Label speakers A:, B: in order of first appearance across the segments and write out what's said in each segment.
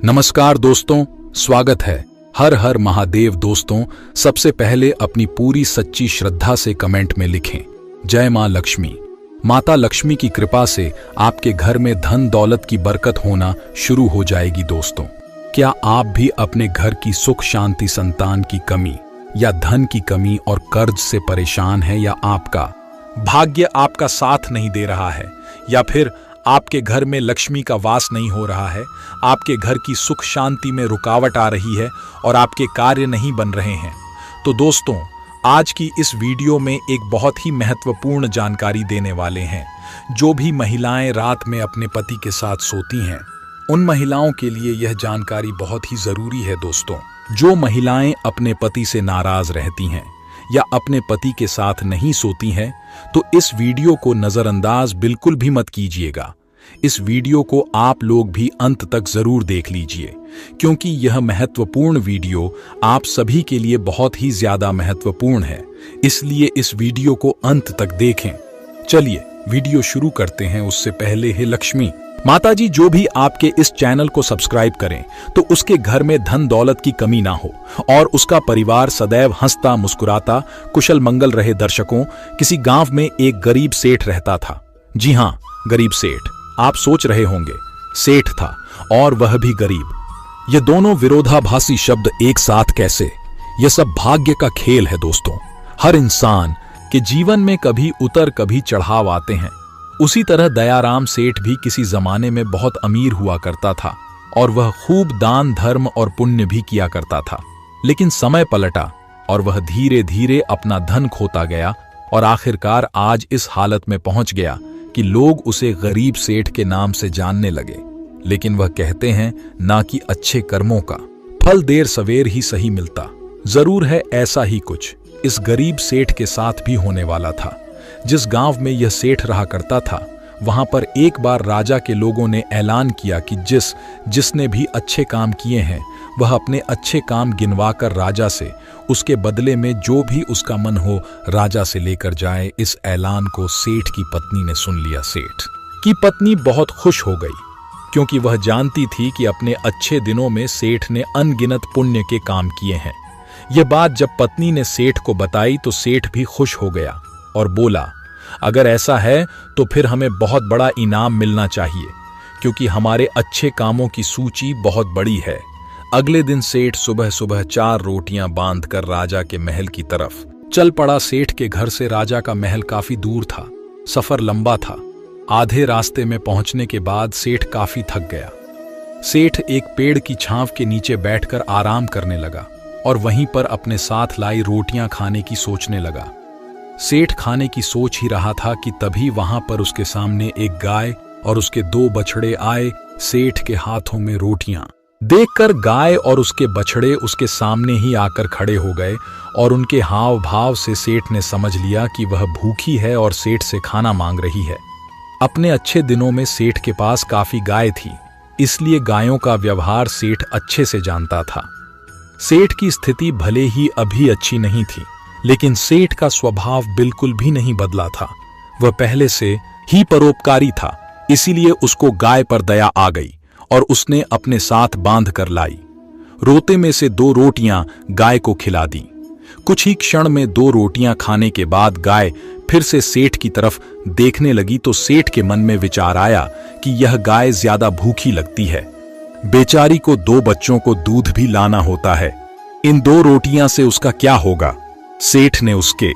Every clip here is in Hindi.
A: नमस्कार दोस्तों, स्वागत है। हर हर महादेव दोस्तों, सबसे पहले अपनी पूरी सच्ची श्रद्धा से कमेंट में लिखें जय मां लक्ष्मी। माता लक्ष्मी की कृपा से आपके घर में धन दौलत की बरकत होना शुरू हो जाएगी। दोस्तों, क्या आप भी अपने घर की सुख शांति, संतान की कमी या धन की कमी और कर्ज से परेशान हैं, या आपका भाग्य आपका साथ नहीं दे रहा है, या फिर आपके घर में लक्ष्मी का वास नहीं हो रहा है, आपके घर की सुख शांति में रुकावट आ रही है और आपके कार्य नहीं बन रहे हैं? तो दोस्तों, आज की इस वीडियो में एक बहुत ही महत्वपूर्ण जानकारी देने वाले हैं। जो भी महिलाएं रात में अपने पति के साथ सोती हैं, उन महिलाओं के लिए यह जानकारी बहुत ही जरूरी है। दोस्तों, जो महिलाएं अपने पति से नाराज रहती हैं या अपने पति के साथ नहीं सोती हैं, तो इस वीडियो को नजरअंदाज बिल्कुल भी मत कीजिएगा। इस वीडियो को आप लोग भी अंत तक जरूर देख लीजिए, क्योंकि यह महत्वपूर्ण वीडियो आप सभी के लिए बहुत ही ज्यादा महत्वपूर्ण है। इसलिए इस वीडियो को अंत तक देखें। चलिए वीडियो शुरू करते हैं। उससे पहले हे लक्ष्मी माताजी, जो भी आपके इस चैनल को सब्सक्राइब करें तो उसके घर में धन दौलत की कमी ना हो और उसका परिवार सदैव हंसता मुस्कुराता कुशल मंगल रहे। दर्शकों, किसी गांव में एक गरीब सेठ रहता था। जी हां, गरीब सेठ। आप सोच रहे होंगे, सेठ था और वह भी गरीब। ये दोनों विरोधाभासी शब्द एक साथ कैसे? यह सब भाग्य का खेल है। दोस्तों, हर इंसान के जीवन में कभी उतर कभी चढ़ाव आते हैं। उसी तरह दयाराम सेठ भी किसी जमाने में बहुत अमीर हुआ करता था और वह खूब दान धर्म और पुण्य भी किया करता था। लेकिन समय पलटा और वह धीरे धीरे अपना धन खोता गया और आखिरकार आज इस हालत में पहुंच गया कि लोग उसे गरीब सेठ के नाम से जानने लगे। लेकिन वह कहते हैं ना कि अच्छे कर्मों का फल देर सवेर ही सही मिलता। जरूर है ऐसा ही कुछ इस गरीब सेठ के साथ भी होने वाला था। जिस गांव में यह सेठ रहा करता था, वहां पर एक बार राजा के लोगों ने ऐलान किया कि जिसने भी अच्छे काम किए हैं, वह अपने अच्छे काम गिनवाकर राजा से उसके बदले में जो भी उसका मन हो राजा से लेकर जाए। इस ऐलान को सेठ की पत्नी ने सुन लिया। सेठ की पत्नी बहुत खुश हो गई, क्योंकि वह जानती थी कि अपने अच्छे दिनों में सेठ ने अनगिनत पुण्य के काम किए हैं। यह बात जब पत्नी ने सेठ को बताई तो सेठ भी खुश हो गया और बोला, अगर ऐसा है तो फिर हमें बहुत बड़ा इनाम मिलना चाहिए, क्योंकि हमारे अच्छे कामों की सूची बहुत बड़ी है। अगले दिन सेठ सुबह सुबह 4 रोटियां बांधकर राजा के महल की तरफ चल पड़ा। सेठ के घर से राजा का महल काफी दूर था। सफर लंबा था। आधे रास्ते में पहुंचने के बाद सेठ काफी थक गया। सेठ एक पेड़ की छांव के नीचे बैठकर आराम करने लगा और वहीं पर अपने साथ लाई रोटियां खाने की सोचने लगा। सेठ खाने की सोच ही रहा था कि तभी वहां पर उसके सामने एक गाय और उसके 2 बछड़े आए। सेठ के हाथों में रोटियां देखकर गाय और उसके बछड़े उसके सामने ही आकर खड़े हो गए और उनके हाव भाव से सेठ ने समझ लिया कि वह भूखी है और सेठ से खाना मांग रही है। अपने अच्छे दिनों में सेठ के पास काफी गाय थी, इसलिए गायों का व्यवहार सेठ अच्छे से जानता था। सेठ की स्थिति भले ही अभी अच्छी नहीं थी, लेकिन सेठ का स्वभाव बिल्कुल भी नहीं बदला था। वह पहले से ही परोपकारी था, इसीलिए उसको गाय पर दया आ गई और उसने अपने साथ बांध कर लाई। रोते में से 2 रोटियां गाय को खिला दी। कुछ ही क्षण में 2 रोटियां खाने के बाद गाय फिर से सेठ की तरफ देखने लगी तो सेठ के मन में विचार आया कि यह गाय ज्यादा भूखी लगती है। बेचारी को 2 बच्चों को दूध भी लाना होता है। इन 2 रोटियां से उसका क्या होगा? सेठ ने उसके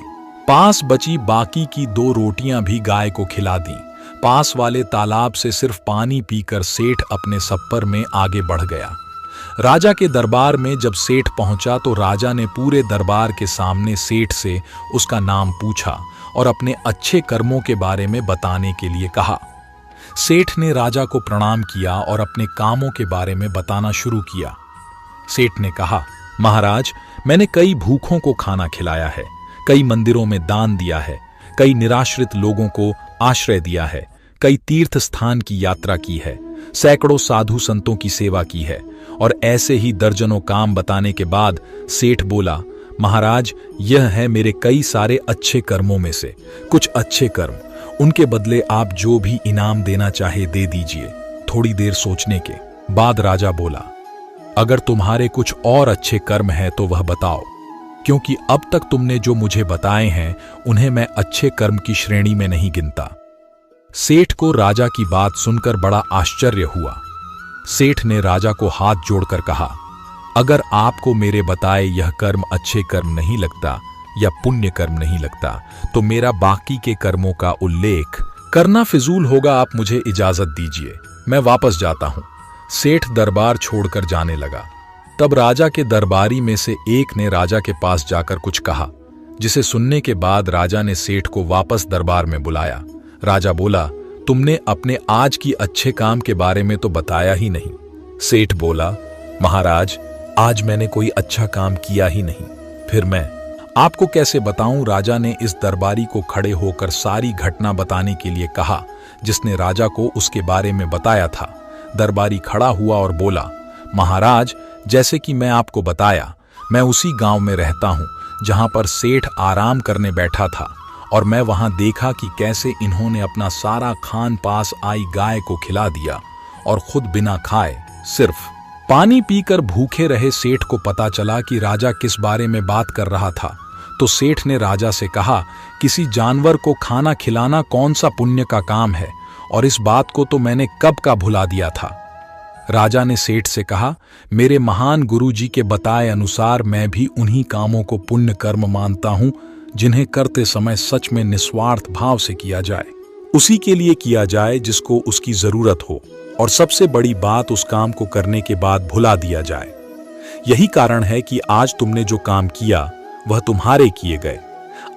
A: पास बची बाकी की 2 रोटियां भी गाय को खिला दी। पास वाले तालाब से सिर्फ पानी पीकर सेठ अपने सफर में आगे बढ़ गया। राजा के दरबार में जब सेठ पहुंचा तो राजा ने पूरे दरबार के सामने सेठ से उसका नाम पूछा और अपने अच्छे कर्मों के बारे में बताने के लिए कहा। सेठ ने राजा को प्रणाम किया और अपने कामों के बारे में बताना शुरू किया। सेठ ने कहा, महाराज, मैंने कई भूखों को खाना खिलाया है, कई मंदिरों में दान दिया है, कई निराश्रित लोगों को आश्रय दिया है, कई तीर्थ स्थान की यात्रा की है, सैकड़ों साधु संतों की सेवा की है। और ऐसे ही दर्जनों काम बताने के बाद सेठ बोला, महाराज, यह है मेरे कई सारे अच्छे कर्मों में से कुछ अच्छे कर्म, उनके बदले आप जो भी इनाम देना चाहे दे दीजिए। थोड़ी देर सोचने के बाद राजा बोला, अगर तुम्हारे कुछ और अच्छे कर्म हैं तो वह बताओ, क्योंकि अब तक तुमने जो मुझे बताए हैं उन्हें मैं अच्छे कर्म की श्रेणी में नहीं गिनता। सेठ को राजा की बात सुनकर बड़ा आश्चर्य हुआ। सेठ ने राजा को हाथ जोड़कर कहा, अगर आपको मेरे बताए यह कर्म अच्छे कर्म नहीं लगता या पुण्य कर्म नहीं लगता तो मेरा बाकी के कर्मों का उल्लेख करना फिजूल होगा। आप मुझे इजाजत दीजिए, मैं वापस जाता हूं। सेठ दरबार छोड़कर जाने लगा। तब राजा के दरबारी में से एक ने राजा के पास जाकर कुछ कहा, जिसे सुनने के बाद राजा ने सेठ को वापस दरबार में बुलाया। राजा बोला, तुमने अपने आज की अच्छे काम के बारे में तो बताया ही नहीं। सेठ बोला, महाराज, आज मैंने कोई अच्छा काम किया ही नहीं, फिर मैं आपको कैसे बताऊं। राजा ने इस दरबारी को खड़े होकर सारी घटना बताने के लिए कहा जिसने राजा को उसके बारे में बताया था। दरबारी खड़ा हुआ और बोला, महाराज, जैसे कि मैं आपको बताया, मैं उसी गांव में रहता हूं जहां पर सेठ आराम करने बैठा था और मैं वहां देखा कि कैसे इन्होंने अपना सारा खान पास आई गाय को खिला दिया और खुद बिना खाए सिर्फ पानी पीकर भूखे रहे। सेठ को पता चला कि राजा किस बारे में बात कर रहा था, तो सेठ ने राजा से कहा, किसी जानवर को खाना खिलाना कौन सा पुण्य का काम है, और इस बात को तो मैंने कब का भुला दिया था। राजा ने सेठ से कहा, मेरे महान गुरुजी के बताए अनुसार मैं भी उन्हीं कामों को पुण्य कर्म मानता हूं जिन्हें करते समय सच में निस्वार्थ भाव से किया जाए, उसी के लिए किया जाए जिसको उसकी जरूरत हो, और सबसे बड़ी बात उस काम को करने के बाद भुला दिया जाए। यही कारण है कि आज तुमने जो काम किया वह तुम्हारे किए गए।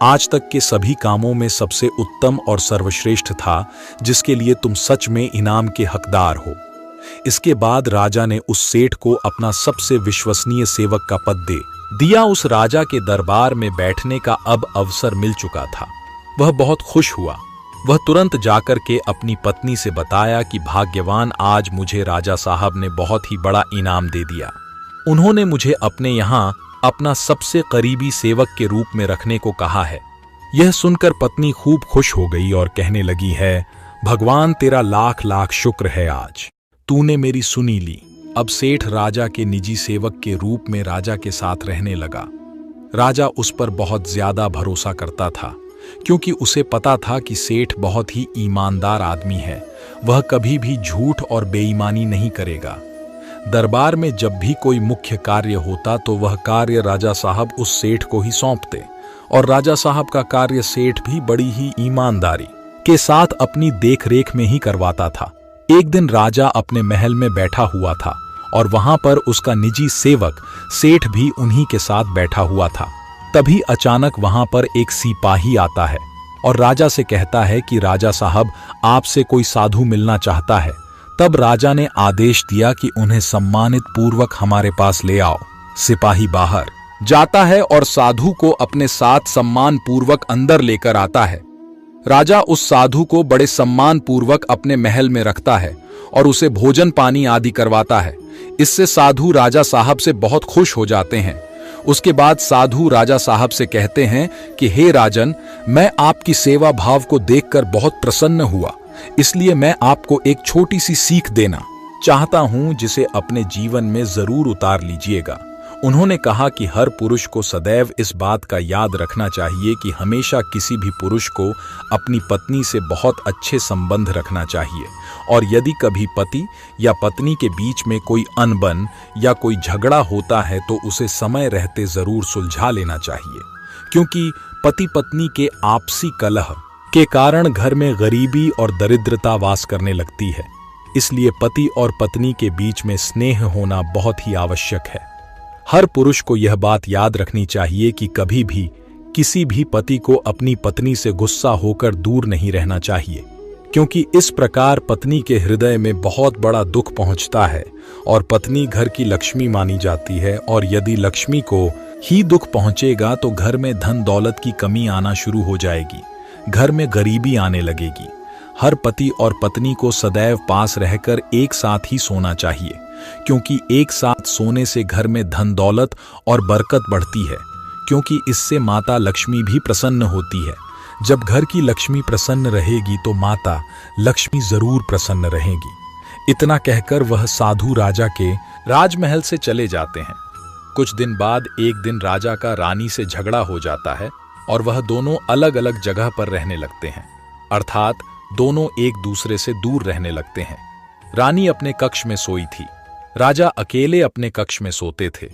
A: आज तक के सभी कामों में सबसे उत्तम और सर्वश्रेष्ठ था जिसके लिए तुम सच में इनाम के हकदार हो। इसके बाद राजा ने उस सेठ को अपना सबसे विश्वसनीय सेवक का पद दे दिया। उस राजा के दरबार में बैठने का अब अवसर मिल चुका था। वह बहुत खुश हुआ। वह तुरंत जाकर के अपनी पत्नी से बताया कि भाग्यवान, आज मुझे राजा साहब ने बहुत ही बड़ा इनाम दे दिया। उन्होंने मुझे अपने यहाँ अपना सबसे करीबी सेवक के रूप में रखने को कहा है। यह सुनकर पत्नी खूब खुश हो गई और कहने लगी है, भगवान तेरा लाख लाख शुक्र है, आज तूने मेरी सुनी ली। अब सेठ राजा के निजी सेवक के रूप में राजा के साथ रहने लगा। राजा उस पर बहुत ज्यादा भरोसा करता था, क्योंकि उसे पता था कि सेठ बहुत ही ईमानदार आदमी है। वह कभी भी झूठ और बेईमानी नहीं करेगा। दरबार में जब भी कोई मुख्य कार्य होता तो वह कार्य राजा साहब उस सेठ को ही सौंपते, और राजा साहब का कार्य सेठ भी बड़ी ही ईमानदारी के साथ अपनी देखरेख में ही करवाता था। एक दिन राजा अपने महल में बैठा हुआ था और वहां पर उसका निजी सेवक सेठ भी उन्हीं के साथ बैठा हुआ था। तभी अचानक वहां पर एक सिपाही आता है और राजा से कहता है कि राजा साहब, आपसे कोई साधु मिलना चाहता है। तब राजा ने आदेश दिया कि उन्हें सम्मानित पूर्वक हमारे पास ले आओ। सिपाही बाहर जाता है और साधु को अपने साथ सम्मान पूर्वक अंदर लेकर आता है। राजा उस साधु को बड़े सम्मान पूर्वक अपने महल में रखता है और उसे भोजन पानी आदि करवाता है। इससे साधु राजा साहब से बहुत खुश हो जाते हैं। उसके बाद साधु राजा साहब से कहते हैं कि हे राजन, मैं आपकी सेवा भाव को देखकर बहुत प्रसन्न हुआ, इसलिए मैं आपको एक छोटी सी सीख देना चाहता हूं जिसे अपने जीवन में जरूर उतार लीजिएगा। उन्होंने कहा कि हर पुरुष को सदैव इस बात का याद रखना चाहिए कि हमेशा किसी भी पुरुष को अपनी पत्नी से बहुत अच्छे संबंध रखना चाहिए, और यदि कभी पति या पत्नी के बीच में कोई अनबन या कोई झगड़ा होता है तो उसे समय रहते जरूर सुलझा लेना चाहिए, क्योंकि पति पत्नी के आपसी कलह के कारण घर में गरीबी और दरिद्रता वास करने लगती है। इसलिए पति और पत्नी के बीच में स्नेह होना बहुत ही आवश्यक है। हर पुरुष को यह बात याद रखनी चाहिए कि कभी भी किसी भी पति को अपनी पत्नी से गुस्सा होकर दूर नहीं रहना चाहिए, क्योंकि इस प्रकार पत्नी के हृदय में बहुत बड़ा दुख पहुंचता है और पत्नी घर की लक्ष्मी मानी जाती है, और यदि लक्ष्मी को ही दुख पहुंचेगा तो घर में धन दौलत की कमी आना शुरू हो जाएगी, घर में गरीबी आने लगेगी। हर पति और पत्नी को सदैव पास रहकर एक साथ ही सोना चाहिए, क्योंकि एक साथ सोने से घर में धन दौलत और बरकत बढ़ती है, क्योंकि इससे माता लक्ष्मी भी प्रसन्न होती है। जब घर की लक्ष्मी प्रसन्न रहेगी तो माता लक्ष्मी जरूर प्रसन्न रहेगी। इतना कहकर वह साधु राजा के राजमहल से चले जाते हैं। कुछ दिन बाद एक दिन राजा का रानी से झगड़ा हो जाता है और वह दोनों अलग अलग जगह पर रहने लगते हैं, अर्थात दोनों एक दूसरे से दूर रहने लगते हैं। रानी अपने कक्ष में सोई थी, राजा अकेले अपने कक्ष में सोते थे,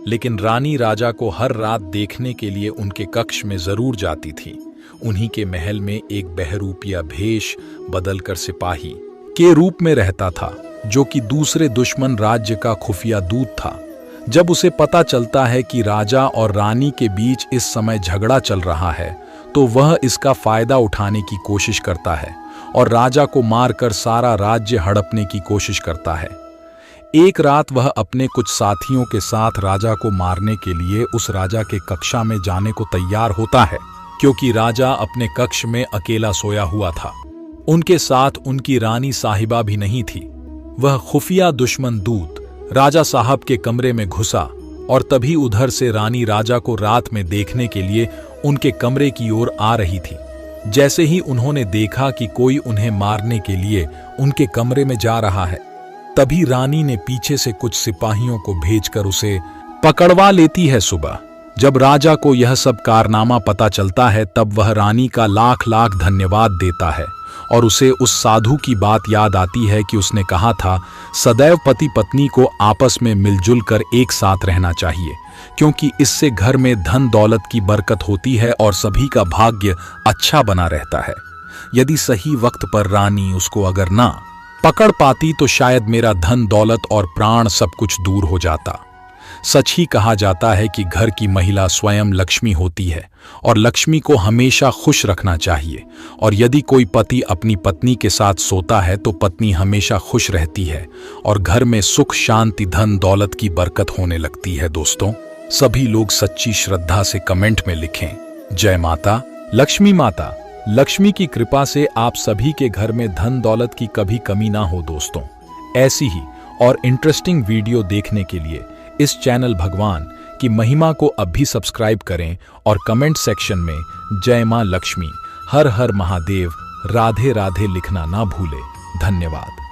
A: लेकिन रानी राजा को हर रात देखने के लिए उनके कक्ष में जरूर जाती थी। उन्हीं के महल में एक बहरूपिया भेष बदलकर सिपाही के रूप में रहता था, जो कि दूसरे दुश्मन राज्य का खुफिया दूत था। जब उसे पता चलता है कि राजा और रानी के बीच इस समय झगड़ा चल रहा है, तो वह इसका फायदा उठाने की कोशिश करता है और राजा को मारकर सारा राज्य हड़पने की कोशिश करता है। एक रात वह अपने कुछ साथियों के साथ राजा को मारने के लिए उस राजा के कक्षा में जाने को तैयार होता है, क्योंकि राजा अपने कक्ष में अकेला सोया हुआ था। उनके साथ उनकी रानी साहिबा भी नहीं थी। वह खुफिया दुश्मन दूत राजा साहब के कमरे में घुसा और तभी उधर से रानी राजा को रात में देखने के लिए उनके कमरे की ओर आ रही थी। जैसे ही उन्होंने देखा कि कोई उन्हें मारने के लिए उनके कमरे में जा रहा है, तभी रानी ने पीछे से कुछ सिपाहियों को भेजकर उसे पकड़वा लेती है। सुबह जब राजा को यह सब कारनामा पता चलता है, तब वह रानी का लाख लाख धन्यवाद देता है और उसे उस साधु की बात याद आती है कि उसने कहा था, सदैव पति पत्नी को आपस में मिलजुल कर एक साथ रहना चाहिए, क्योंकि इससे घर में धन दौलत की बरकत होती है और सभी का भाग्य अच्छा बना रहता है। यदि सही वक्त पर रानी उसको अगर ना पकड़ पाती तो शायद मेरा धन दौलत और प्राण सब कुछ दूर हो जाता। सच ही कहा जाता है कि घर की महिला स्वयं लक्ष्मी होती है और लक्ष्मी को हमेशा खुश रखना चाहिए, और यदि कोई पति अपनी पत्नी के साथ सोता है तो पत्नी हमेशा खुश रहती है और घर में सुख शांति धन दौलत की बरकत होने लगती है। दोस्तों, सभी लोग सच्ची श्रद्धा से कमेंट में लिखें, जय माता लक्ष्मी। माता लक्ष्मी की कृपा से आप सभी के घर में धन दौलत की कभी कमी ना हो। दोस्तों, ऐसी ही और इंटरेस्टिंग वीडियो देखने के लिए इस चैनल भगवान की महिमा को अब भी सब्सक्राइब करें और कमेंट सेक्शन में जय मां लक्ष्मी, हर हर महादेव, राधे राधे लिखना ना भूले। धन्यवाद।